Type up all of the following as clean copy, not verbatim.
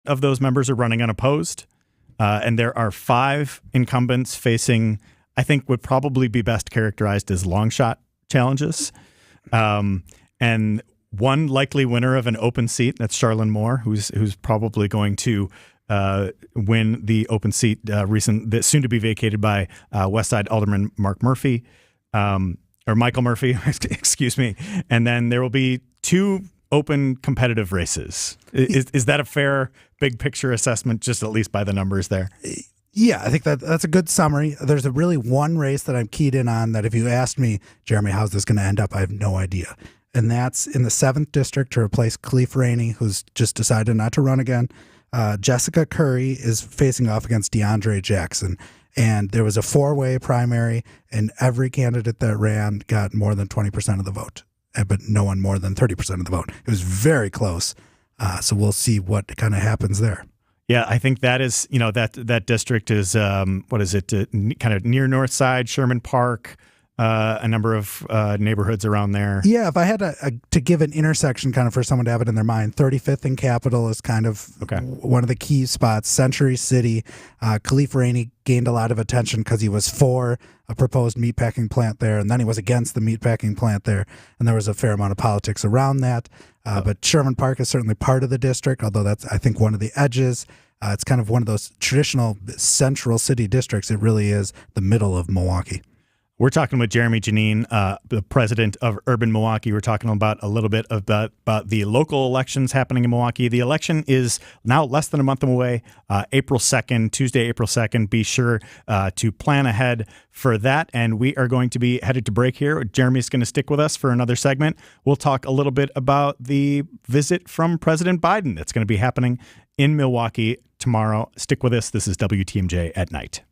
of those members are running unopposed, and there are 5 incumbents facing, I think, would probably be best characterized as long shot challenges. And one likely winner of an open seat, that's Charlene Moore, who's probably going to win the open seat soon to be vacated by West Side Alderman Mark Murphy, or Michael Murphy, excuse me. And then there will be 2 open competitive races. Is that a fair big picture assessment, just at least by the numbers there? Yeah, I think that's a good summary. There's really one race that I'm keyed in on that if you asked me, Jeremy, how's this going to end up? I have no idea. And that's in the 7th district to replace Khalif Rainey, who's just decided not to run again. Jessica Curry is facing off against DeAndre Jackson. And there was a 4-way primary, and every candidate that ran got more than 20% of the vote, but no one more than 30% of the vote. It was very close. So we'll see what kind of happens there. Yeah, I think that is, that district is, kind of near North Side, Sherman Park, a number of neighborhoods around there. Yeah, if I had to give an intersection kind of for someone to have it in their mind, 35th and Capitol is kind of one of the key spots. Century City, Khalif Rainey gained a lot of attention because he was for a proposed meatpacking plant there, and then he was against the meatpacking plant there, and there was a fair amount of politics around that. But Sherman Park is certainly part of the district, although that's, I think, one of the edges. It's kind of one of those traditional central city districts. It really is the middle of Milwaukee. We're talking with Jeremy Janine, the president of Urban Milwaukee. We're talking about a little bit about the local elections happening in Milwaukee. The election is now less than a month away, April 2nd, Tuesday, April 2nd. Be sure to plan ahead for that. And we are going to be headed to break here. Jeremy's going to stick with us for another segment. We'll talk a little bit about the visit from President Biden that's going to be happening in Milwaukee tomorrow. Stick with us. This is WTMJ at Night.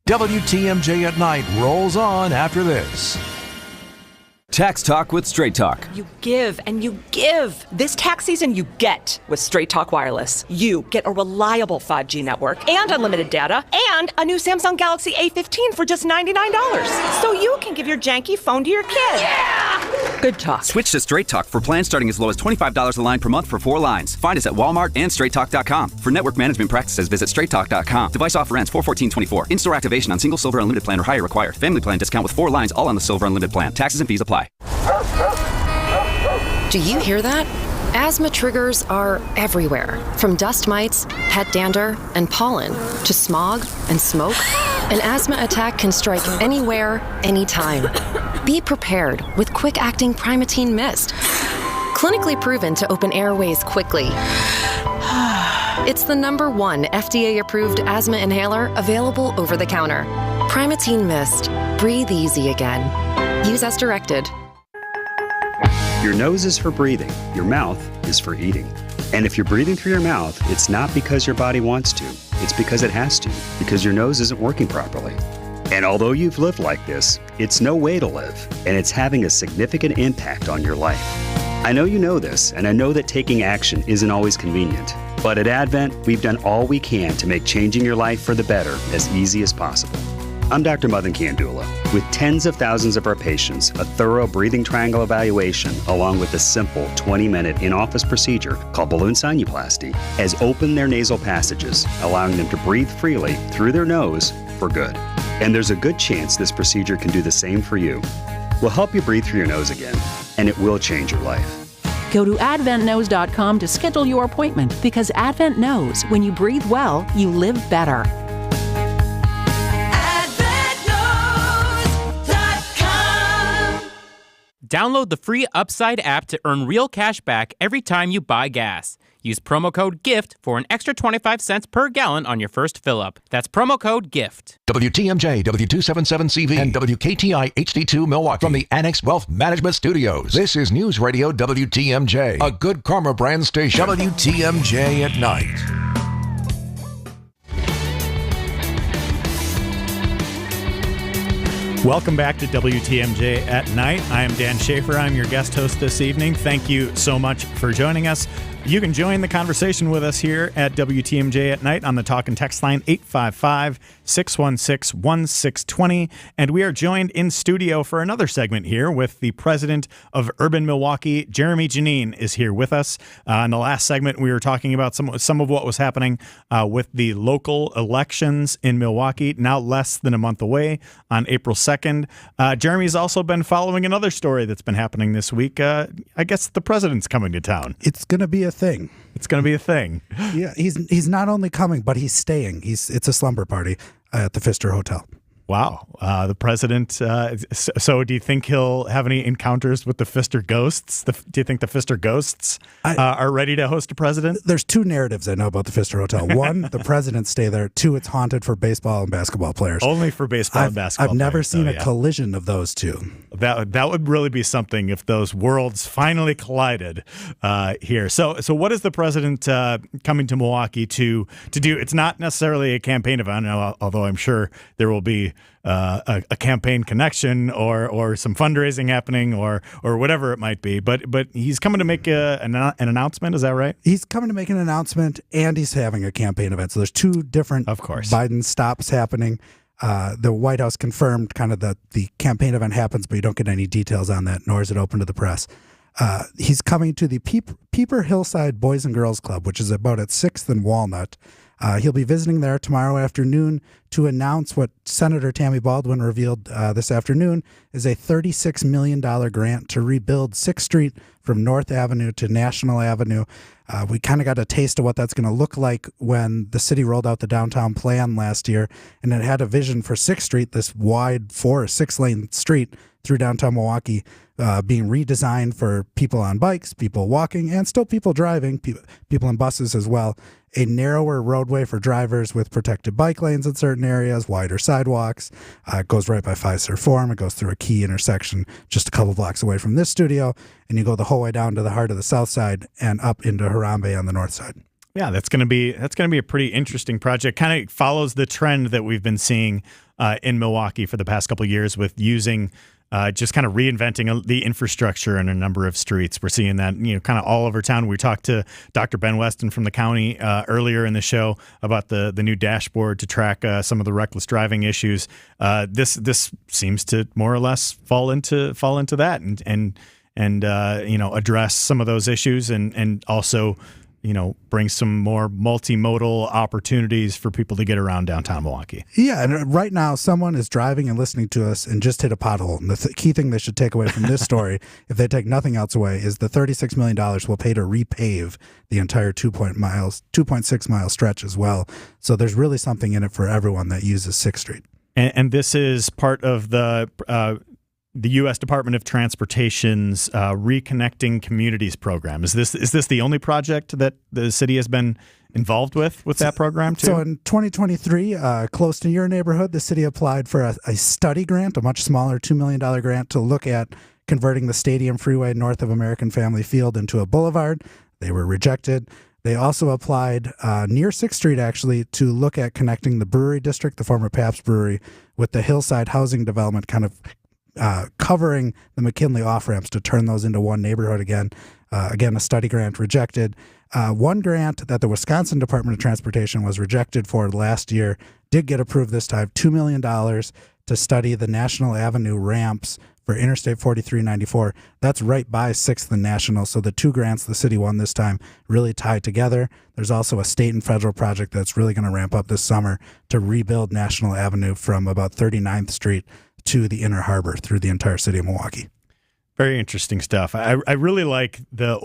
WTMJ at Night rolls on after this. Tax Talk with Straight Talk. You give and you give. This tax season, you get with Straight Talk Wireless. You get a reliable 5G network and unlimited data and a new Samsung Galaxy A15 for just $99. So you can give your janky phone to your kid. Yeah! Good talk. Switch to Straight Talk for plans starting as low as $25 a line per month for 4 lines. Find us at Walmart and StraightTalk.com. For network management practices, visit StraightTalk.com. Device offer ends 4/14/24. In-store activation on single Silver Unlimited plan or higher required. Family plan discount with 4 lines, all on the Silver Unlimited plan. Taxes and fees apply. Do you hear that? Asthma triggers are everywhere, from dust mites, pet dander, and pollen, to smog and smoke. An asthma attack can strike anywhere, anytime. Be prepared with quick-acting Primatene Mist. Clinically proven to open airways quickly. It's the #1 FDA-approved asthma inhaler available over the counter. Primatene Mist. Breathe easy again. Use as directed. Your nose is for breathing. Your mouth is for eating. And if you're breathing through your mouth, it's not because your body wants to. It's because it has to, because your nose isn't working properly. And although you've lived like this, it's no way to live, and it's having a significant impact on your life. I know you know this, and I know that taking action isn't always convenient. But at Advent, we've done all we can to make changing your life for the better as easy as possible. I'm Dr. Madan Kandula. With tens of thousands of our patients, a thorough breathing triangle evaluation, along with a simple 20-minute in-office procedure called balloon sinuplasty, has opened their nasal passages, allowing them to breathe freely through their nose for good. And there's a good chance this procedure can do the same for you. We'll help you breathe through your nose again, and it will change your life. Go to adventknows.com to schedule your appointment, because Advent knows when you breathe well, you live better. Download the free Upside app to earn real cash back every time you buy gas. Use promo code GIFT for an extra 25 cents per gallon on your first fill-up. That's promo code GIFT. WTMJ, W277CV, and WKTI HD2 Milwaukee from the Annex Wealth Management Studios. This is News Radio WTMJ, a Good Karma brand station. WTMJ at Night. Welcome back to WTMJ at Night. I am Dan Schaefer. I'm your guest host this evening. Thank you so much for joining us. You can join the conversation with us here at WTMJ at Night on the talk and text line 855-616-1620. And we are joined in studio for another segment here with the president of Urban Milwaukee. Jeremy Janine is here with us. In the last segment, we were talking about some of what was happening with the local elections in Milwaukee, now less than a month away on April 2nd. Jeremy's also been following another story that's been happening this week. I guess the president's coming to town. It's going to be a thing. It's going to be a thing. Yeah, he's not only coming, but he's staying. It's a slumber party at the Pfister Hotel. Wow. The president. So do you think he'll have any encounters with the Pfister ghosts? Do you think the Pfister ghosts are ready to host a president? There's two narratives I know about the Pfister Hotel. One, the presidents stay there. Two, it's haunted for baseball and basketball players. Only for baseball and basketball I've never players, seen though, a collision of those two. That would really be something if those worlds finally collided here. So what is the president coming to Milwaukee to do? It's not necessarily a campaign event, although I'm sure there will be a campaign connection or some fundraising happening or whatever it might be. But he's coming to make an announcement. Is that right? He's coming to make an announcement, and he's having a campaign event. So there's two different, of course, Biden stops happening. The White House confirmed kind of that the campaign event happens, but you don't get any details on that, nor is it open to the press. He's coming to the Peeper Hillside Boys and Girls Club, which is about at 6th and Walnut. He'll be visiting there tomorrow afternoon to announce what Senator Tammy Baldwin revealed this afternoon is a $36 million grant to rebuild 6th Street from North Avenue to National Avenue. We kind of got a taste of what that's going to look like when the city rolled out the downtown plan last year, and it had a vision for 6th Street, this wide 6-lane street through downtown Milwaukee, being redesigned for people on bikes, people walking, and still people driving, people in buses as well. A narrower roadway for drivers with protected bike lanes in certain areas, wider sidewalks. It goes right by Fiserv Forum. It goes through a key intersection just a couple blocks away from this studio, and you go the whole way down to the heart of the south side and up into Harambe on the north side. Yeah, that's going to be a pretty interesting project. Kind of follows the trend that we've been seeing in Milwaukee for the past couple of years with using just kind of reinventing the infrastructure in a number of streets. We're seeing that, kind of all over town. We talked to Dr. Ben Weston from the county earlier in the show about the new dashboard to track some of the reckless driving issues. This seems to more or less fall into that and address some of those issues and also bring some more multimodal opportunities for people to get around downtown Milwaukee. Yeah, and right now someone is driving and listening to us and just hit a pothole. And the key thing they should take away from this story, if they take nothing else away, is the $36 million will pay to repave the entire 2.6 mile stretch as well. So there's really something in it for everyone that uses 6th Street. And this is part of the U.S. Department of Transportation's Reconnecting Communities program. Is this the only project that the city has been involved with that program too? So in 2023, close to your neighborhood, the city applied for a study grant, a much smaller $2 million grant to look at converting the Stadium Freeway north of American Family Field into a boulevard. They were rejected. They also applied near 6th Street, actually, to look at connecting the brewery district, the former Pabst Brewery, with the Hillside housing development, kind of covering the McKinley off-ramps to turn those into one neighborhood again. Again, a study grant rejected. One grant that the Wisconsin Department of Transportation was rejected for last year did get approved this time, $2 million to study the National Avenue ramps for Interstate 4394. That's right by 6th and National. So the two grants the city won this time really tied together. There's also a state and federal project that's really going to ramp up this summer to rebuild National Avenue from about 39th Street to the Inner Harbor through the entire city of Milwaukee. Very interesting stuff. I really like the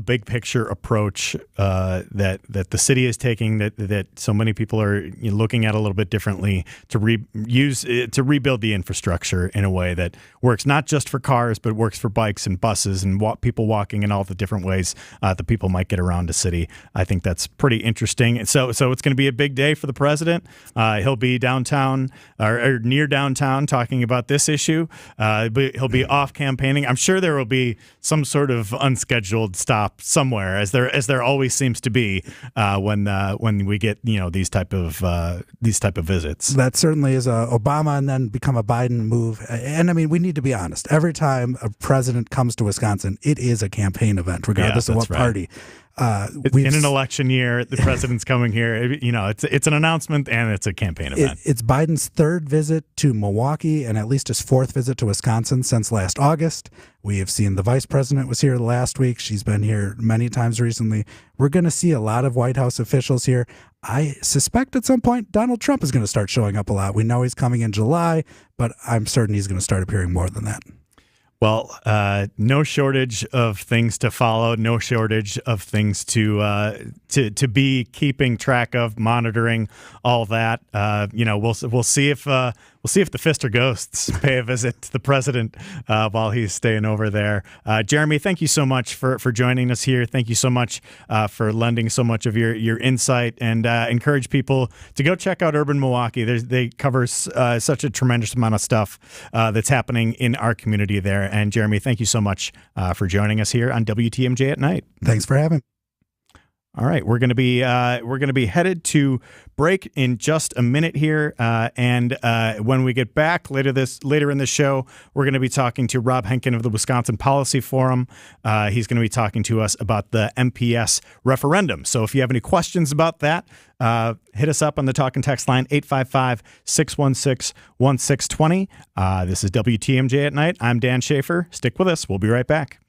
big picture approach that the city is taking that so many people are looking at a little bit differently to rebuild the infrastructure in a way that works not just for cars but works for bikes and buses and people walking in all the different ways that people might get around the city. I think that's pretty interesting. So it's going to be a big day for the president. He'll be downtown or near downtown talking about this issue. But he'll be off campaigning. something. I'm sure there will be some sort of unscheduled stop somewhere, as there always seems to be when we get these type of visits. That certainly is a Obama and then become a Biden move. And I mean, we need to be honest. Every time a president comes to Wisconsin, it is a campaign event, regardless of what party. In an election year, the president's coming here. It's an announcement and it's a campaign event. It's Biden's third visit to Milwaukee and at least his fourth visit to Wisconsin since last August. We have seen the vice president was here last week. She's been here many times recently. We're going to see a lot of White House officials here. I suspect at some point Donald Trump is going to start showing up a lot. We know he's coming in July, but I'm certain he's going to start appearing more than that. Well, no shortage of things to follow, no shortage of things to be keeping track of, monitoring all that. We'll see if the Pfister ghosts pay a visit to the president while he's staying over there. Jeremy, thank you so much for joining us here. Thank you so much for lending so much of your insight, and encourage people to go check out Urban Milwaukee. They cover such a tremendous amount of stuff that's happening in our community there. And Jeremy, thank you so much for joining us here on WTMJ at Night. Thanks for having me. All right, we're going to be headed to break in just a minute here, and when we get back later in the show, we're going to be talking to Rob Henkin of the Wisconsin Policy Forum. He's going to be talking to us about the MPS referendum. So if you have any questions about that, hit us up on the talk and text line 855-616-1620. This is WTMJ at Night. I'm Dan Schaefer. Stick with us. We'll be right back.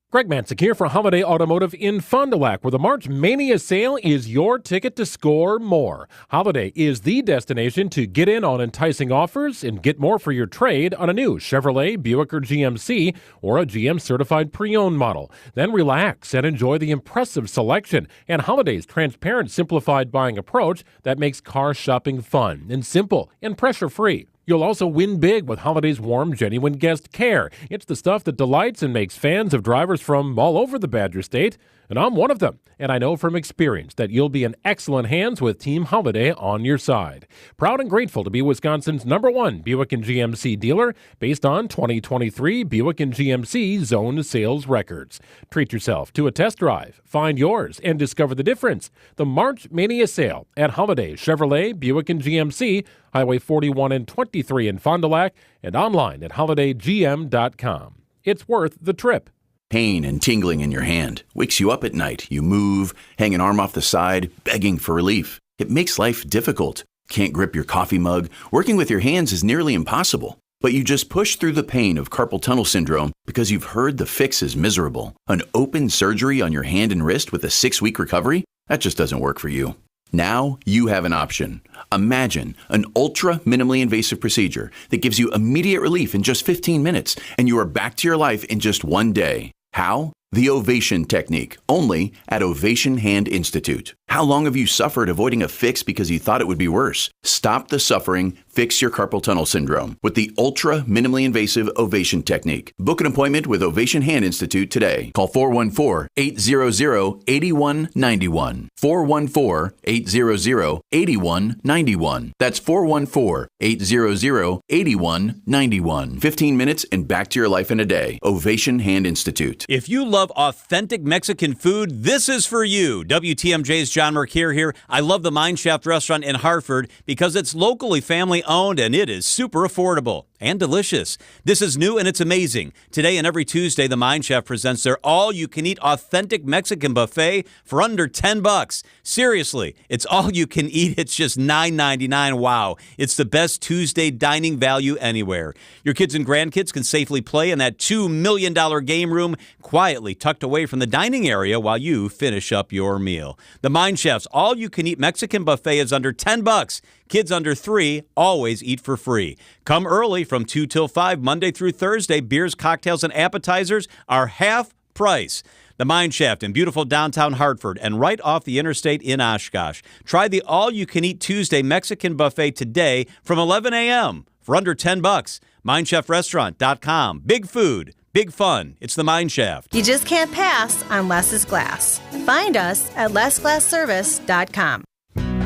Greg Mansick here for Holiday Automotive in Fond du Lac, where the March Mania sale is your ticket to score more. Holiday is the destination to get in on enticing offers and get more for your trade on a new Chevrolet, Buick, or GMC, or a GM-certified pre-owned model. Then relax and enjoy the impressive selection and Holiday's transparent, simplified buying approach that makes car shopping fun and simple and pressure-free. You'll also win big with Holiday's warm, genuine guest care. It's the stuff that delights and makes fans of drivers from all over the Badger State, and I'm one of them. And I know from experience that you'll be in excellent hands with Team Holiday on your side. Proud and grateful to be Wisconsin's #1 Buick and GMC dealer based on 2023 Buick and GMC zone sales records. Treat yourself to a test drive, find yours, and discover the difference. The March Mania sale at Holiday Chevrolet, Buick, and GMC, Highway 41 and 23 in Fond du Lac, and online at holidaygm.com. It's worth the trip. Pain and tingling in your hand wakes you up at night. You move, hang an arm off the side, begging for relief. It makes life difficult. Can't grip your coffee mug. Working with your hands is nearly impossible. But you just push through the pain of carpal tunnel syndrome because you've heard the fix is miserable. An open surgery on your hand and wrist with a 6-week recovery? That just doesn't work for you. Now you have an option. Imagine an ultra minimally invasive procedure that gives you immediate relief in just 15 minutes, and you are back to your life in just 1 day. How? The Ovation Technique, only at Ovation Hand Institute. How long have you suffered avoiding a fix because you thought it would be worse? Stop the suffering, fix your carpal tunnel syndrome with the ultra minimally invasive Ovation Technique. Book an appointment with Ovation Hand Institute today. Call 414-800-8191. 414-800-8191. That's 414-800-8191. 15 minutes and back to your life in a day. Ovation Hand Institute. If you love authentic Mexican food, this is for you. WTMJ's John Mercure here. I love the Mine Shaft restaurant in Hartford because it's locally family owned and it is super affordable and delicious. This is new and it's amazing. Today and every Tuesday, the Mine Chef presents their all-you-can-eat authentic Mexican buffet for under $10. Seriously, it's all you can eat. It's just $9.99. Wow. It's the best Tuesday dining value anywhere. Your kids and grandkids can safely play in that $2 million game room, quietly tucked away from the dining area while you finish up your meal. The Mine Chef's all-you-can-eat Mexican buffet is under $10. Kids under 3 always eat for free. Come early from 2 till 5, Monday through Thursday. Beers, cocktails, and appetizers are half price. The Mine Shaft in beautiful downtown Hartford and right off the interstate in Oshkosh. Try the all-you-can-eat Tuesday Mexican buffet today from 11 a.m. for under $10. MineShafRestaurant.com. Big food, big fun. It's the Mine Shaft. You just can't pass on Less is Glass. Find us at lessglassservice.com.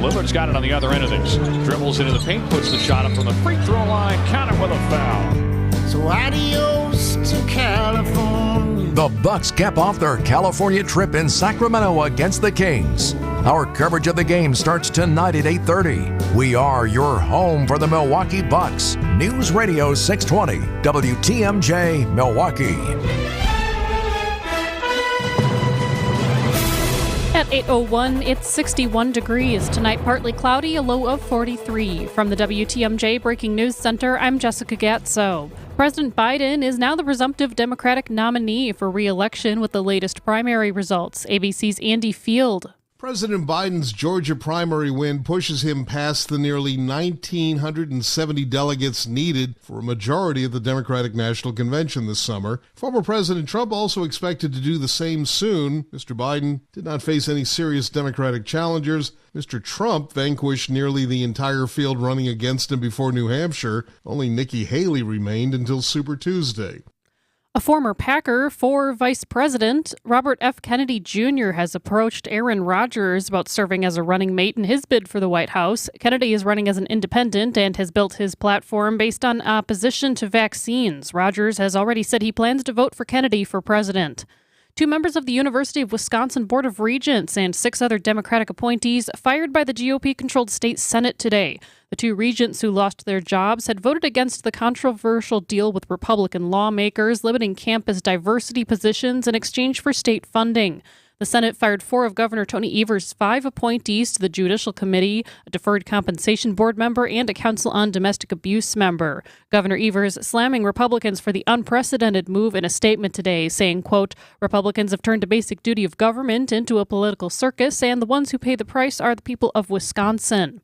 Lillard's got it on the other end of this. Dribbles into the paint, puts the shot up from the free throw line, counted with a foul. So adios to California. The Bucks cap off their California trip in Sacramento against the Kings. Our coverage of the game starts tonight at 8:30. We are your home for the Milwaukee Bucks. News Radio 620, WTMJ, Milwaukee. At 8:01, it's 61 degrees. Tonight, partly cloudy, a low of 43. From the WTMJ Breaking News Center, I'm Jessica Gatso. President Biden is now the presumptive Democratic nominee for re-election with the latest primary results. ABC's Andy Field. President Biden's Georgia primary win pushes him past the nearly 1,970 delegates needed for a majority of the Democratic National Convention this summer. Former President Trump also expected to do the same soon. Mr. Biden did not face any serious Democratic challengers. Mr. Trump vanquished nearly the entire field running against him before New Hampshire. Only Nikki Haley remained until Super Tuesday. A former Packer for vice president, Robert F. Kennedy Jr. has approached Aaron Rodgers about serving as a running mate in his bid for the White House. Kennedy is running as an independent and has built his platform based on opposition to vaccines. Rodgers has already said he plans to vote for Kennedy for president. 2 members of the University of Wisconsin Board of Regents and 6 other Democratic appointees fired by the GOP-controlled state Senate today. The 2 regents who lost their jobs had voted against the controversial deal with Republican lawmakers limiting campus diversity positions in exchange for state funding. The Senate fired 4 of Governor Tony Evers' 5 appointees to the Judicial Committee, a Deferred Compensation Board member, and a Council on Domestic Abuse member. Governor Evers slamming Republicans for the unprecedented move in a statement today, saying, quote, Republicans have turned a basic duty of government into a political circus, and the ones who pay the price are the people of Wisconsin.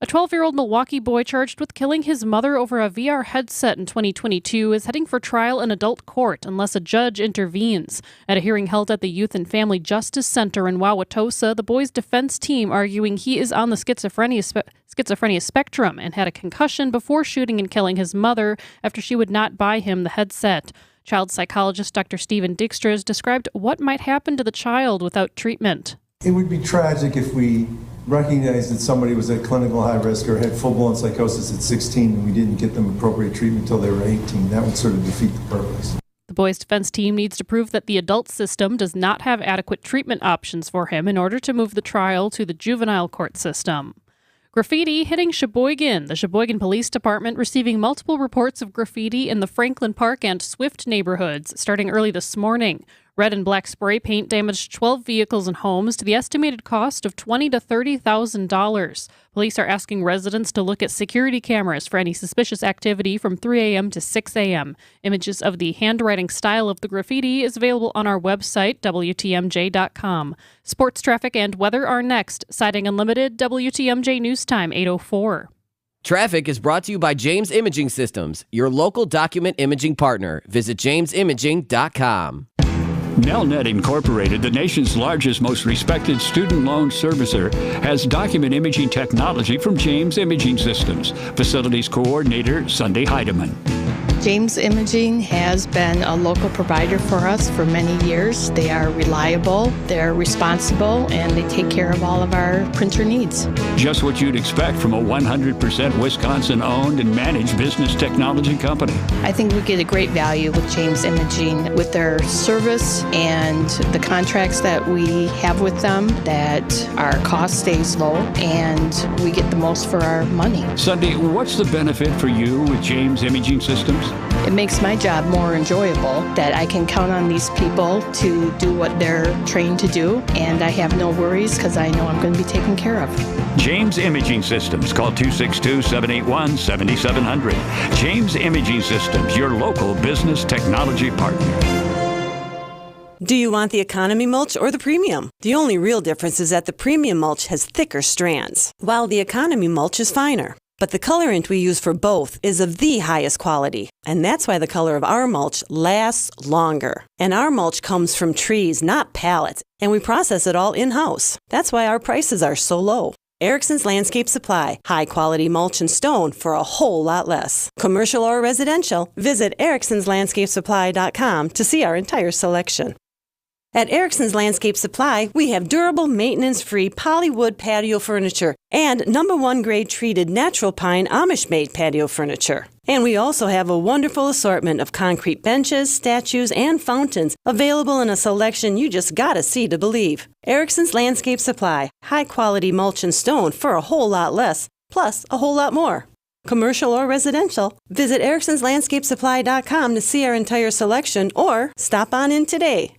A 12-year-old Milwaukee boy charged with killing his mother over a VR headset in 2022 is heading for trial in adult court unless a judge intervenes. At a hearing held at the Youth and Family Justice Center in Wauwatosa, the boy's defense team arguing he is on the schizophrenia spectrum and had a concussion before shooting and killing his mother after she would not buy him the headset. Child psychologist Dr. Stephen Dijkstra has described what might happen to the child without treatment. It would be tragic if we recognized that somebody was at clinical high risk or had full-blown psychosis at 16 and we didn't get them appropriate treatment until they were 18. That would sort of defeat the purpose. The boy's defense team needs to prove that the adult system does not have adequate treatment options for him in order to move the trial to the juvenile court system. Graffiti hitting Sheboygan. The Sheboygan Police Department receiving multiple reports of graffiti in the Franklin Park and Swift neighborhoods starting early this morning. Red and black spray paint damaged 12 vehicles and homes to the estimated cost of $20,000 to $30,000. Police are asking residents to look at security cameras for any suspicious activity from 3 a.m. to 6 a.m. Images of the handwriting style of the graffiti is available on our website, WTMJ.com. Sports traffic and weather are next. Siding Unlimited, WTMJ News Time, 8:04. Traffic is brought to you by James Imaging Systems, your local document imaging partner. Visit jamesimaging.com. Nelnet Incorporated, the nation's largest, most respected student loan servicer, has document imaging technology from James Imaging Systems. Facilities Coordinator, Sunday Heidemann. James Imaging has been a local provider for us for many years. They are reliable, they're responsible, and they take care of all of our printer needs. Just what you'd expect from a 100% Wisconsin-owned and managed business technology company. I think we get a great value with James Imaging with their service and the contracts that we have with them, that our cost stays low and we get the most for our money. Sunday, what's the benefit for you with James Imaging Systems? It makes my job more enjoyable that I can count on these people to do what they're trained to do, and I have no worries because I know I'm going to be taken care of. James Imaging Systems. Call 262-781-7700. James Imaging Systems, your local business technology partner. Do you want the economy mulch or the premium? The only real difference is that the premium mulch has thicker strands, while the economy mulch is finer. But the colorant we use for both is of the highest quality, and that's why the color of our mulch lasts longer. And our mulch comes from trees, not pallets, and we process it all in-house. That's why our prices are so low. Erickson's Landscape Supply, high-quality mulch and stone for a whole lot less. Commercial or residential, visit ericksonslandscapesupply.com to see our entire selection. At Erickson's Landscape Supply, we have durable, maintenance-free polywood patio furniture and #1 grade treated natural pine Amish-made patio furniture. And we also have a wonderful assortment of concrete benches, statues, and fountains available in a selection you just gotta see to believe. Erickson's Landscape Supply, high-quality mulch and stone for a whole lot less, plus a whole lot more. Commercial or residential, visit ericksonslandscapesupply.com to see our entire selection or stop on in today.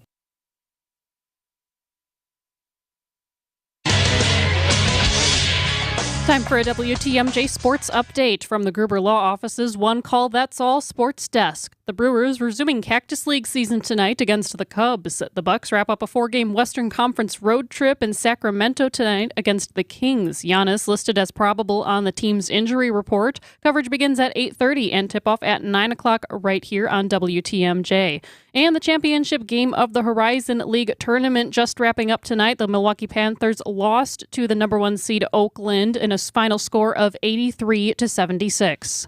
Time for a WTMJ sports update from the Gruber Law Office's One Call That's All sports desk. The Brewers resuming Cactus League season tonight against the Cubs. The Bucks wrap up a 4-game Western Conference road trip in Sacramento tonight against the Kings. Giannis listed as probable on the team's injury report. Coverage begins at 8:30 and tip-off at 9 o'clock right here on WTMJ. And the championship game of the Horizon League tournament just wrapping up tonight. The Milwaukee Panthers lost to the #1 seed Oakland in a final score of 83-76.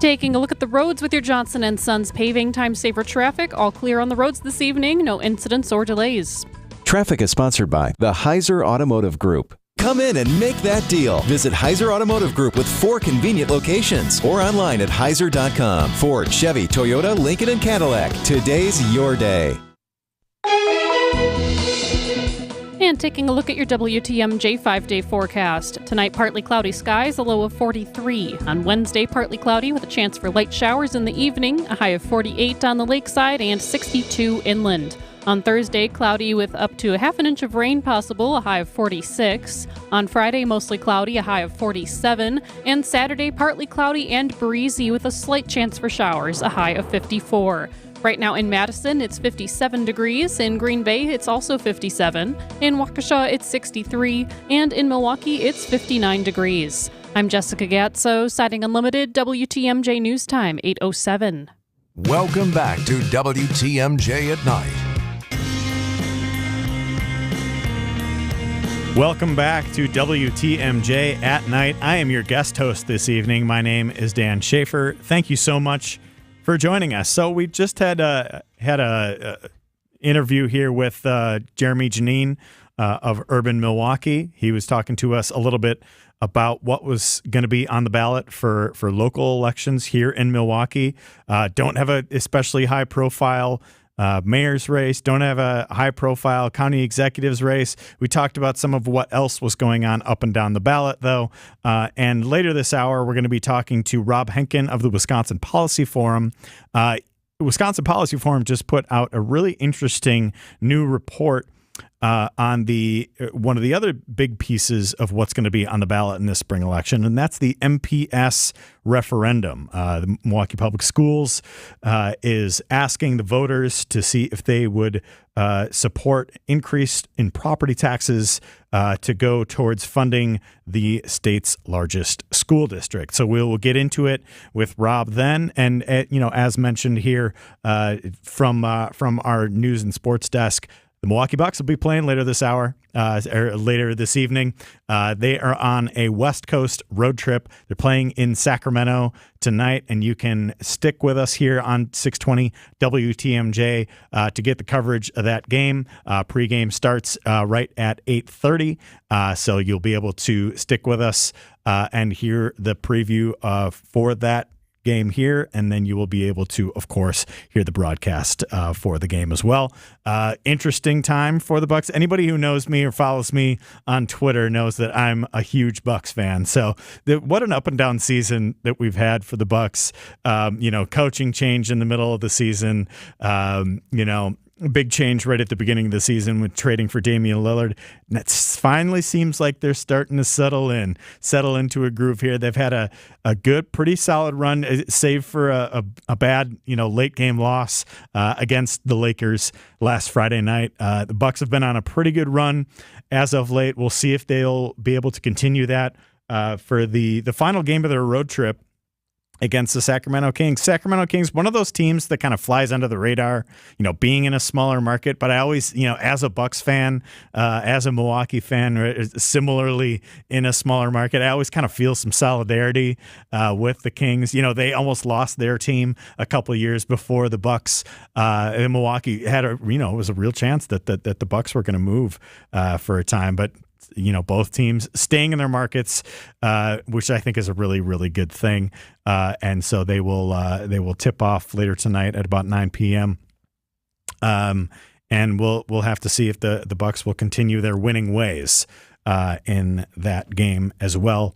Taking a look at the roads with your Johnson & Sons Paving. Time saver traffic. All clear on the roads this evening. No incidents or delays. Traffic is sponsored by the Heiser Automotive Group. Come in and make that deal. Visit Heiser Automotive Group with 4 convenient locations or online at heiser.com. Ford, Chevy, Toyota, Lincoln, and Cadillac. Today's your day. And taking a look at your WTMJ 5-day forecast. Tonight, partly cloudy skies, a low of 43. On Wednesday, partly cloudy with a chance for light showers in the evening, a high of 48 on the lakeside and 62 inland. On Thursday, cloudy with up to a half an inch of rain possible, a high of 46. On Friday, mostly cloudy, a high of 47. And Saturday, partly cloudy and breezy with a slight chance for showers, a high of 54. Right now in Madison, it's 57 degrees. In Green Bay, it's also 57. In Waukesha, it's 63. And in Milwaukee, it's 59 degrees. I'm Jessica Gatso, Siding Unlimited, WTMJ News Time, 8:07. Welcome back to WTMJ at Night. Welcome back to WTMJ at Night. I am your guest host this evening. My name is Dan Schaefer. Thank you so much for joining us. So we just had a interview here with Jeremy Janine of Urban Milwaukee. He was talking to us a little bit about what was going to be on the ballot for local elections here in Milwaukee. Don't have a especially high profile mayor's race, don't have a high-profile county executive's race. We talked about some of what else was going on up and down the ballot, though. And later this hour, we're going to be talking to Rob Henkin of the Wisconsin Policy Forum. Wisconsin Policy Forum just put out a really interesting new report on one of the other big pieces of what's going to be on the ballot in this spring election, and that's the MPS referendum. The Milwaukee Public Schools is asking the voters to see if they would support increase in property taxes to go towards funding the state's largest school district. So we'll get into it with Rob then, and as mentioned here from our news and sports desk, the Milwaukee Bucks will be playing later this hour, or later this evening. They are on a West Coast road trip. They're playing in Sacramento tonight, and you can stick with us here on 620 WTMJ to get the coverage of that game. Pregame starts right at 8:30, so you'll be able to stick with us and hear the preview for that game here, and then you will be able to, of course, hear the broadcast for the game as well. Interesting time for the Bucks. Anybody who knows me or follows me on Twitter knows that I'm a huge Bucks fan. So what an up and down season that we've had for the Bucks. Coaching change in the middle of the season. Big change right at the beginning of the season with trading for Damian Lillard. And it finally seems like they're starting to settle into a groove here. They've had a good, pretty solid run, save for a bad, late game loss against the Lakers last Friday night. The Bucks have been on a pretty good run as of late. We'll see if they'll be able to continue that for the final game of their road trip. against the Sacramento Kings. Sacramento Kings, one of those teams that kind of flies under the radar, being in a smaller market. But I always, as a Bucks fan, as a Milwaukee fan, similarly in a smaller market, I always kind of feel some solidarity with the Kings. They almost lost their team a couple of years before the Bucks. And Milwaukee had it was a real chance that the Bucks were going to move for a time, but both teams staying in their markets, which I think is a really, really good thing. And so they will tip off later tonight at about 9 p.m. And we'll have to see if the Bucks will continue their winning ways in that game as well.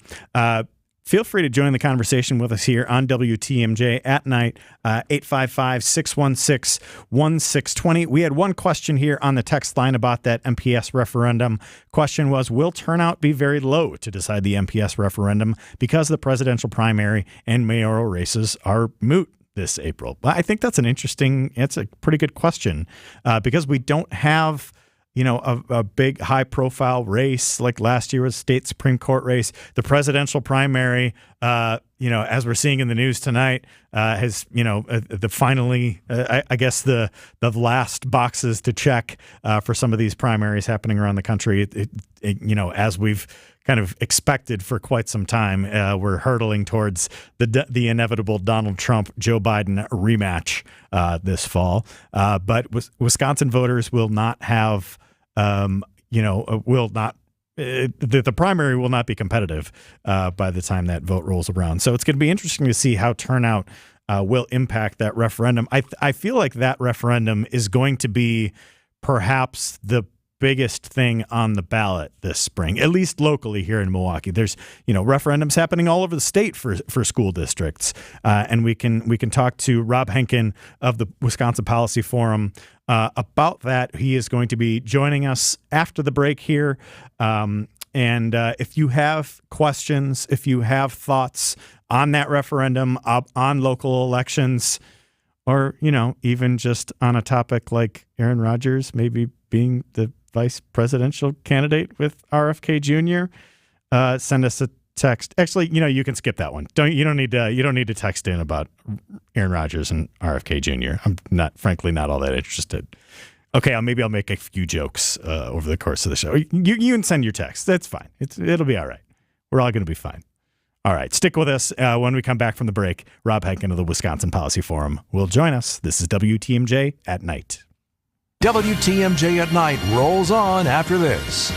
Feel free to join the conversation with us here on WTMJ at night, 855-616-1620. We had one question here on the text line about that MPS referendum. Question was, will turnout be very low to decide the MPS referendum because the presidential primary and mayoral races are moot this April? I think it's a pretty good question because we don't have a big high-profile race like last year was state Supreme Court race. The presidential primary, as we're seeing in the news tonight, has, I guess the last boxes to check for some of these primaries happening around the country. As we've kind of expected for quite some time, we're hurtling towards the inevitable Donald Trump-Joe Biden rematch this fall. But Wisconsin voters will not have the primary will not be competitive by the time that vote rolls around. So it's going to be interesting to see how turnout will impact that referendum. I feel like that referendum is going to be perhaps the biggest thing on the ballot this spring, at least locally here in Milwaukee. There's, referendums happening all over the state for school districts. And we can talk to Rob Henkin of the Wisconsin Policy Forum about that. He is going to be joining us after the break here. And if you have questions, if you have thoughts on that referendum, on local elections, or, even just on a topic like Aaron Rodgers maybe being the vice presidential candidate with RFK Jr., send us a text. Actually, you can skip that one. You don't need to text in about Aaron Rodgers and RFK Jr. I'm frankly not all that interested. Okay, maybe I'll make a few jokes over the course of the show. You can send your text. That's fine. It'll be all right. We're all going to be fine. All right, stick with us. When we come back from the break, Rob Henkin of the Wisconsin Policy Forum will join us. This is WTMJ at Night. WTMJ at Night rolls on after this.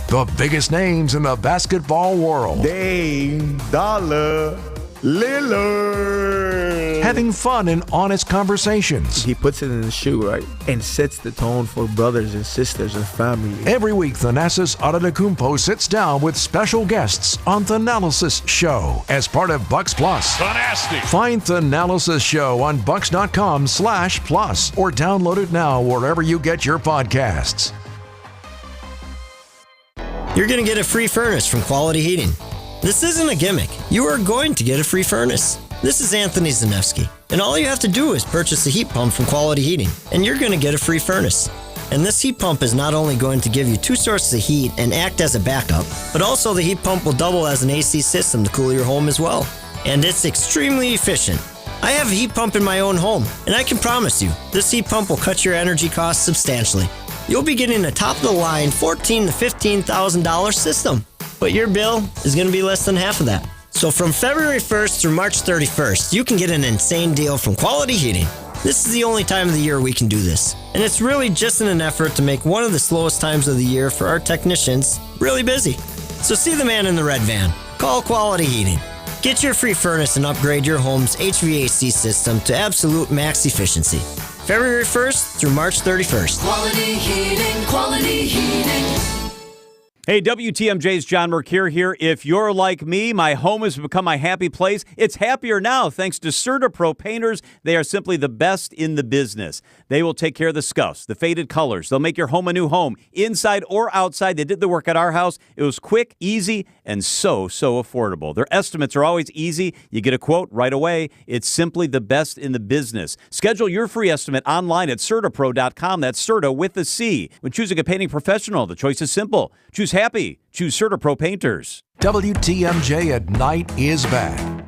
The biggest names in the basketball world. Dame Dollar Lillard. Having fun and honest conversations. He puts it in the shoe, right? And sets the tone for brothers and sisters and family. Every week, Thanasis Adetokounmpo sits down with special guests on Thanalysis Show as part of Bucks Plus. Fantastic. Find Thanalysis Show on bucks.com/plus or download it now wherever you get your podcasts. You're going to get a free furnace from Quality Heating. This isn't a gimmick. You are going to get a free furnace. This is Anthony Zanevsky, and all you have to do is purchase a heat pump from Quality Heating, and you're going to get a free furnace. And this heat pump is not only going to give you 2 sources of heat and act as a backup, but also the heat pump will double as an AC system to cool your home as well. And it's extremely efficient. I have a heat pump in my own home, and I can promise you, this heat pump will cut your energy costs substantially. You'll be getting a top-of-the-line $14,000 to $15,000 system, but your bill is going to be less than half of that. So from February 1st through March 31st, you can get an insane deal from Quality Heating. This is the only time of the year we can do this, and it's really just in an effort to make one of the slowest times of the year for our technicians really busy. So see the man in the red van. Call Quality Heating. Get your free furnace and upgrade your home's HVAC system to absolute max efficiency. February 1st through March 31st. Quality Heating, Quality Heating. Hey, WTMJ's John Mercure here. If you're like me, my home has become my happy place. It's happier now thanks to CertaPro painters. They are simply the best in the business. They will take care of the scuffs, the faded colors. They'll make your home a new home, inside or outside. They did the work at our house. It was quick, easy, and so affordable. Their estimates are always easy. You get a quote right away. It's simply the best in the business. Schedule your free estimate online at CertaPro.com. That's Certa with a C. When choosing a painting professional, the choice is simple. Choose happy. Choose CertaPro painters. WTMJ at Night is back.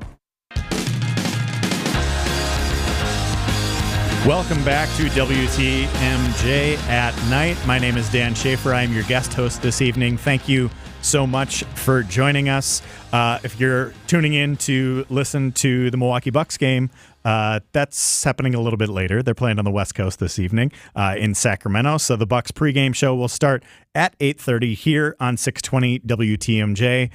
Welcome back to WTMJ at Night. My name is Dan Schaefer. I am your guest host this evening. Thank you so much for joining us. If you're tuning in to listen to the Milwaukee Bucks game, that's happening a little bit later. They're playing on the West Coast this evening in Sacramento. So the Bucks pregame show will start at 8:30 here on 620 WTMJ.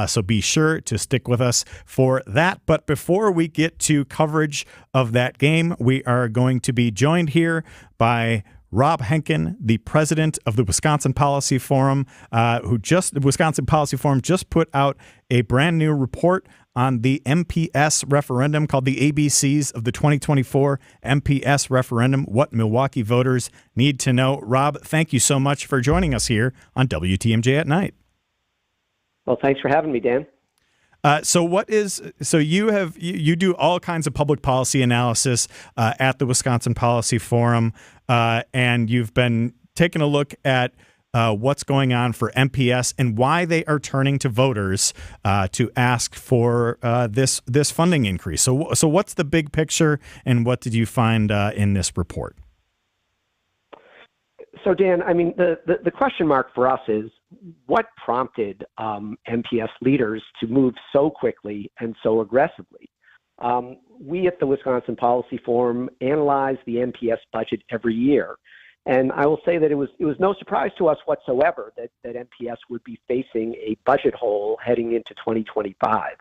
So be sure to stick with us for that. But before we get to coverage of that game, we are going to be joined here by Rob Henkin, the president of the Wisconsin Policy Forum, the Wisconsin Policy Forum just put out a brand new report on the MPS referendum called the ABCs of the 2024 MPS referendum, what Milwaukee voters need to know. Rob, thank you so much for joining us here on WTMJ at Night. Well, thanks for having me, Dan. You do all kinds of public policy analysis at the Wisconsin Policy Forum, and you've been taking a look at what's going on for MPS and why they are turning to voters to ask for this funding increase. So what's the big picture, and what did you find in this report? So, Dan, I mean, the question mark for us is what prompted MPS leaders to move so quickly and so aggressively? We at the Wisconsin Policy Forum analyze the MPS budget every year. And I will say that it was no surprise to us whatsoever that MPS would be facing a budget hole heading into 2025.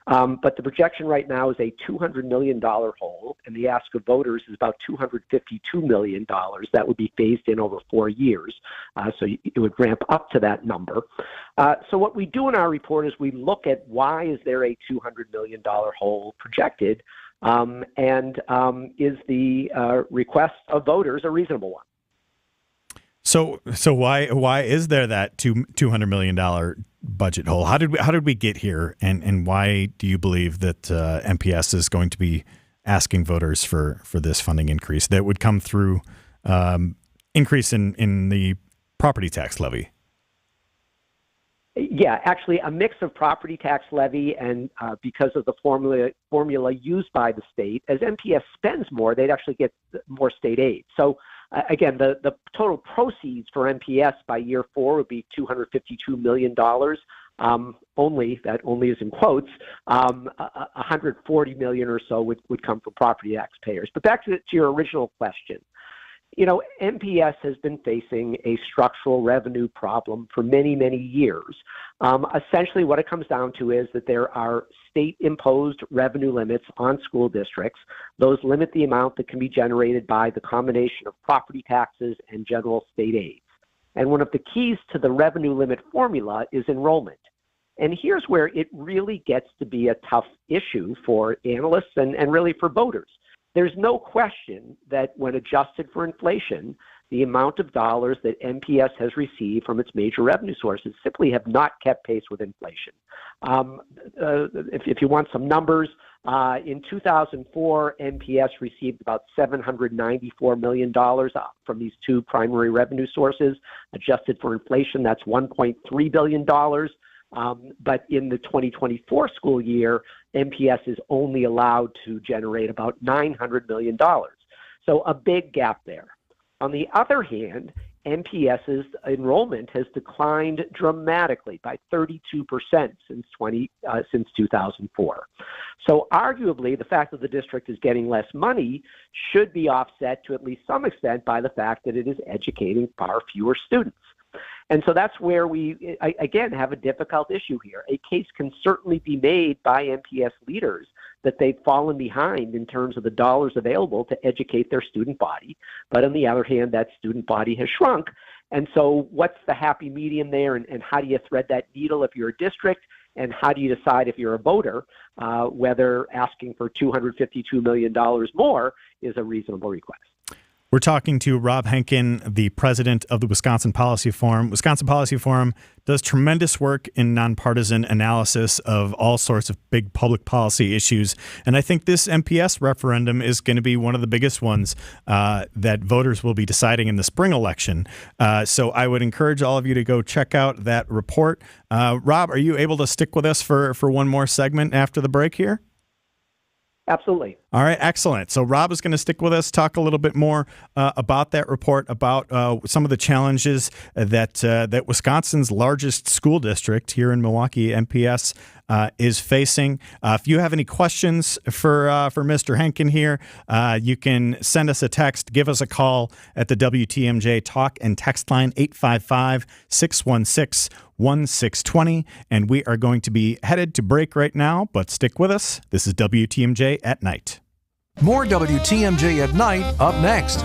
But the projection right now is a $200 million hole, and the ask of voters is about $252 million that would be phased in over 4 years. So it would ramp up to that number. So what we do in our report is we look at why is there a $200 million hole projected, and is the request of voters a reasonable one? So why is there that $200 million budget hole? How did we get here, and why do you believe that MPS is going to be asking voters for this funding increase that would come through increase in the property tax levy? Yeah, actually a mix of property tax levy and because of the formula used by the state, as MPS spends more, they'd actually get more state aid. So again, the total proceeds for MPS by year 4 would be $252 million. Only is in quotes, $140 million or so would come from property taxpayers. But back to your original question. You know, MPS has been facing a structural revenue problem for many, many years. Essentially, what it comes down to is that there are state-imposed revenue limits on school districts. Those limit the amount that can be generated by the combination of property taxes and general state aids. And one of the keys to the revenue limit formula is enrollment. And here's where it really gets to be a tough issue for analysts and really for voters. There's no question that when adjusted for inflation, the amount of dollars that MPS has received from its major revenue sources simply have not kept pace with inflation. If you want some numbers, in 2004, MPS received about $794 million from these two primary revenue sources. Adjusted for inflation, that's $1.3 billion. But in the 2024 school year, MPS is only allowed to generate about $900 million. So a big gap there. On the other hand, MPS's enrollment has declined dramatically by 32% since 2004. So arguably, the fact that the district is getting less money should be offset to at least some extent by the fact that it is educating far fewer students. And so that's where we, again, have a difficult issue here. A case can certainly be made by MPS leaders that they've fallen behind in terms of the dollars available to educate their student body. But on the other hand, that student body has shrunk. And so what's the happy medium there, and how do you thread that needle if you're a district? And how do you decide if you're a voter whether asking for $252 million more is a reasonable request? We're talking to Rob Henkin, the president of the Wisconsin Policy Forum. Wisconsin Policy Forum does tremendous work in nonpartisan analysis of all sorts of big public policy issues. And I think this MPS referendum is going to be one of the biggest ones that voters will be deciding in the spring election. So I would encourage all of you to go check out that report. Rob, are you able to stick with us for one more segment after the break here? Absolutely. All right, excellent. So Rob is going to stick with us, talk a little bit more about that report, about some of the challenges that Wisconsin's largest school district here in Milwaukee, MPS, is facing. If you have any questions for Mr. Henkin here, you can send us a text, give us a call at the WTMJ talk and text line 855-616-1620. And we are going to be headed to break right now, but stick with us. This is WTMJ at Night. More WTMJ at Night up next.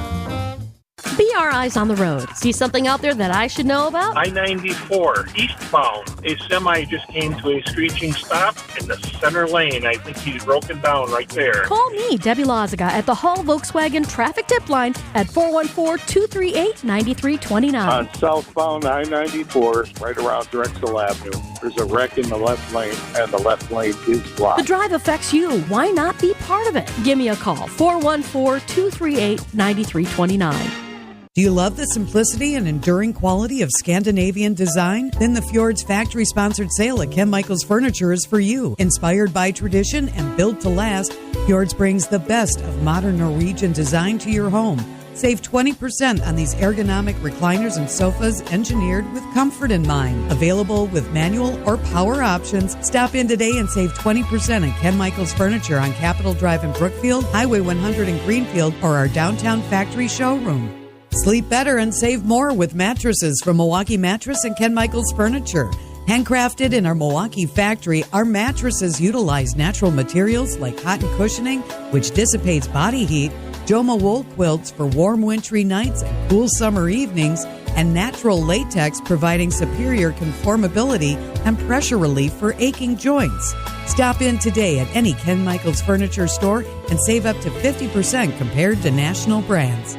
Be our eyes on the road. See something out there that I should know about? I-94 eastbound. A semi just came to a screeching stop in the center lane. I think he's broken down right there. Call me, Debbie Loziga, at the Hall Volkswagen traffic tip line at 414-238-9329. On southbound I-94, right around Drexel Avenue, there's a wreck in the left lane, and the left lane is blocked. The drive affects you. Why not be part of it? Give me a call, 414-238-9329. Do you love the simplicity and enduring quality of Scandinavian design? Then the Fjords factory-sponsored sale at Ken Michaels Furniture is for you. Inspired by tradition and built to last, Fjords brings the best of modern Norwegian design to your home. Save 20% on these ergonomic recliners and sofas engineered with comfort in mind. Available with manual or power options. Stop in today and save 20% at Ken Michaels Furniture on Capitol Drive in Brookfield, Highway 100 in Greenfield, or our downtown factory showroom. Sleep better and save more with mattresses from Milwaukee Mattress and Ken Michaels Furniture. Handcrafted in our Milwaukee factory, our mattresses utilize natural materials like cotton cushioning, which dissipates body heat, Joma wool quilts for warm wintry nights and cool summer evenings, and natural latex providing superior conformability and pressure relief for aching joints. Stop in today at any Ken Michaels Furniture store and save up to 50% compared to national brands.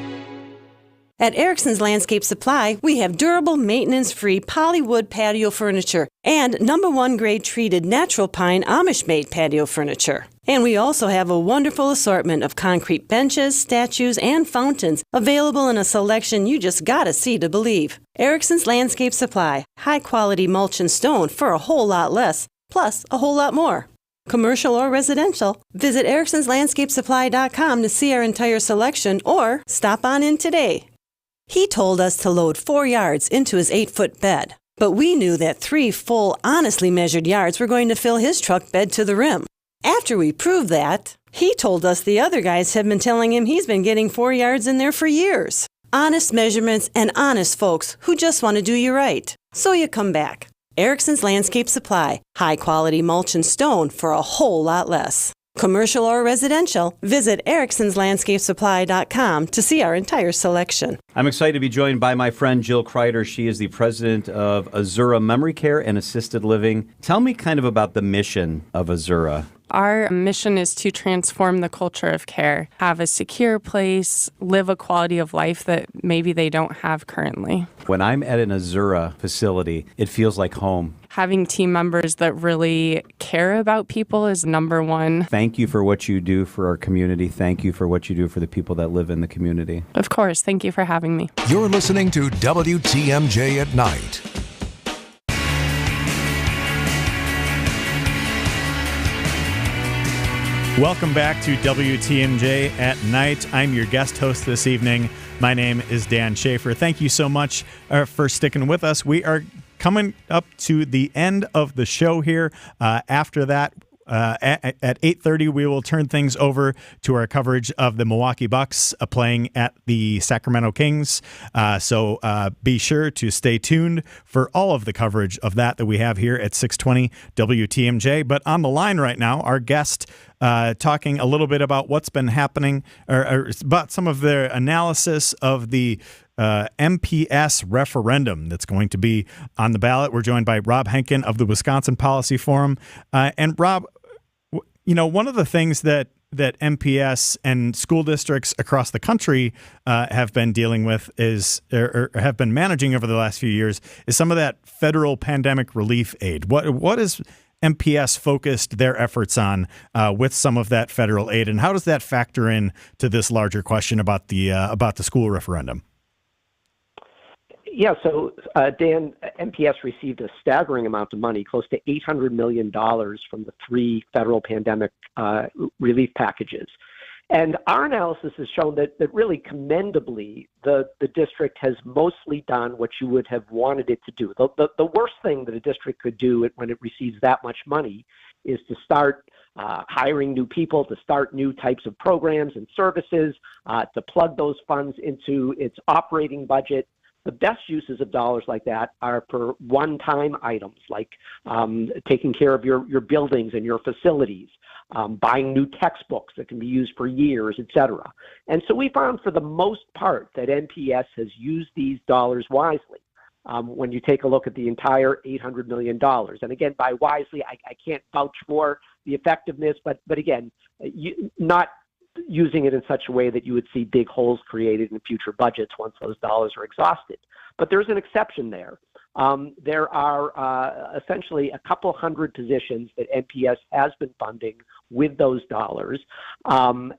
At Erickson's Landscape Supply, we have durable, maintenance-free polywood patio furniture and #1 grade treated natural pine Amish-made patio furniture. And we also have a wonderful assortment of concrete benches, statues, and fountains available in a selection you just gotta see to believe. Erickson's Landscape Supply, high-quality mulch and stone for a whole lot less, plus a whole lot more. Commercial or residential, visit ericksonslandscapesupply.com to see our entire selection or stop on in today. He told us to load 4 yards into his 8-foot bed, but we knew that 3 full, honestly measured yards were going to fill his truck bed to the rim. After we proved that, he told us the other guys have been telling him he's been getting 4 yards in there for years. Honest measurements and honest folks who just want to do you right. So you come back. Erickson's Landscape Supply, high-quality mulch and stone for a whole lot less. Commercial or residential, visit ericksonslandscapesupply.com to see our entire selection. I'm excited to be joined by my friend Jill Kreider. She is the president of Azura Memory Care and Assisted Living. Tell me kind of about the mission of Azura. Our mission is to transform the culture of care, have a secure place, live a quality of life that maybe they don't have currently. When I'm at an Azura facility, it feels like home. Having team members that really care about people is #1. Thank you for what you do for our community. Thank you for what you do for the people that live in the community. Of course. Thank you for having me. You're listening to WTMJ at Night. Welcome back to WTMJ at Night. I'm your guest host this evening. My name is Dan Schaefer. Thank you so much for sticking with us. We are coming up to the end of the show here. After that, at 8:30, we will turn things over to our coverage of the Milwaukee Bucks playing at the Sacramento Kings. So be sure to stay tuned for all of the coverage of that we have here at 620 WTMJ. But on the line right now, our guest talking a little bit about what's been happening, or about some of their analysis of the MPS referendum that's going to be on the ballot. We're joined by Rob Henkin of the Wisconsin Policy Forum. And Rob, you know, one of the things that MPS and school districts across the country have been dealing with is, or have been managing over the last few years, is some of that federal pandemic relief aid. What is MPS focused their efforts on with some of that federal aid, and how does that factor in to this larger question about the school referendum? Yeah, so Dan, MPS received a staggering amount of money, close to $800 million from the 3 federal pandemic relief packages. And our analysis has shown that really commendably, the district has mostly done what you would have wanted it to do. The worst thing that a district could do when it receives that much money is to start hiring new people, to start new types of programs and services, to plug those funds into its operating budget. The best uses of dollars like that are for one-time items, like taking care of your buildings and your facilities, buying new textbooks that can be used for years, et cetera. And so we found for the most part that NPS has used these dollars wisely. When you take a look at the entire $800 million. And again, by wisely, I can't vouch for the effectiveness, but again, not using it in such a way that you would see big holes created in future budgets once those dollars are exhausted. But there's an exception there. There are essentially a couple hundred positions that NPS has been funding with those dollars. For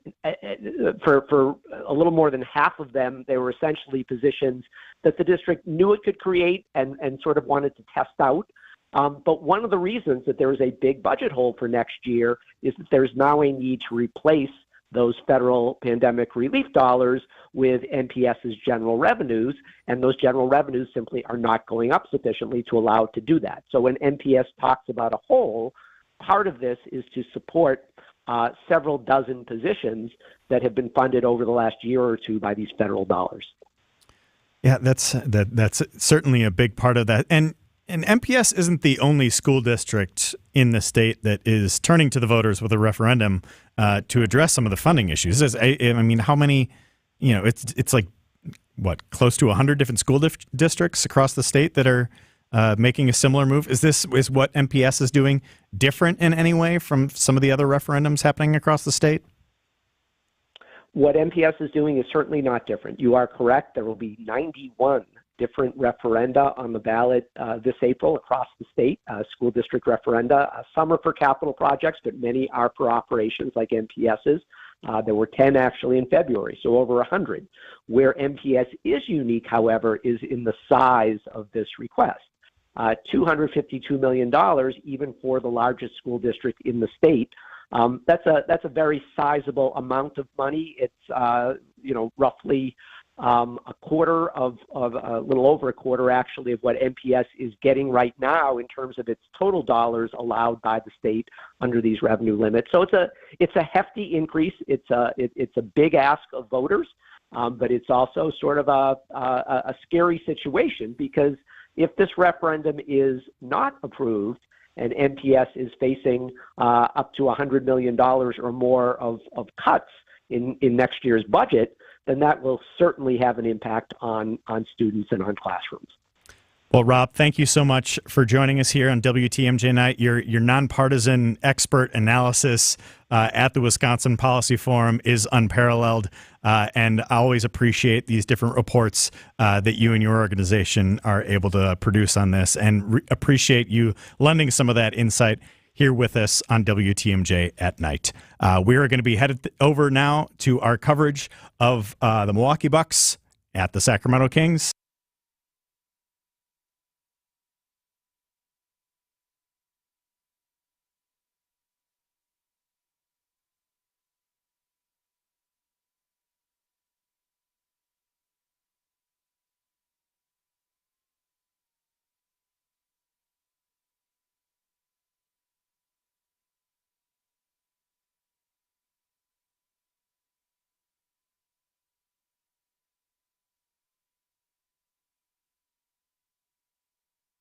a little more than half of them, they were essentially positions that the district knew it could create and sort of wanted to test out. But one of the reasons that there is a big budget hole for next year is that there's now a need to replace those federal pandemic relief dollars with NPS's general revenues, and those general revenues simply are not going up sufficiently to allow it to do that. So when NPS talks about a hole, part of this is to support several dozen positions that have been funded over the last year or two by these federal dollars. Yeah, that's certainly a big part of that. And MPS isn't the only school district in the state that is turning to the voters with a referendum to address some of the funding issues. I mean, how many? You know, it's like what, close to 100 different school districts across the state that are making a similar move. Is what MPS is doing different in any way from some of the other referendums happening across the state? What MPS is doing is certainly not different. You are correct. There will be 91 different referenda on the ballot this April across the state, school district referenda. Some are for capital projects, but many are for operations like MPS's. There were 10 actually in February, so over 100. Where MPS is unique, however, is in the size of this request. $252 million, even for the largest school district in the state. That's a very sizable amount of money. It's roughly a quarter of a little over a quarter actually of what MPS is getting right now in terms of its total dollars allowed by the state under these revenue limits. So it's a hefty increase. It's a big ask of voters, but it's also sort of a scary situation, because if this referendum is not approved and MPS is facing up to $100 million or more of cuts in next year's budget, then that will certainly have an impact on students and on classrooms. Well, Rob, thank you so much for joining us here on WTMJ Night. Your nonpartisan expert analysis at the Wisconsin Policy Forum is unparalleled, and I always appreciate these different reports that you and your organization are able to produce on this, and appreciate you lending some of that insight here with us on WTMJ at night. We are going to be headed over now to our coverage of the Milwaukee Bucks at the Sacramento Kings.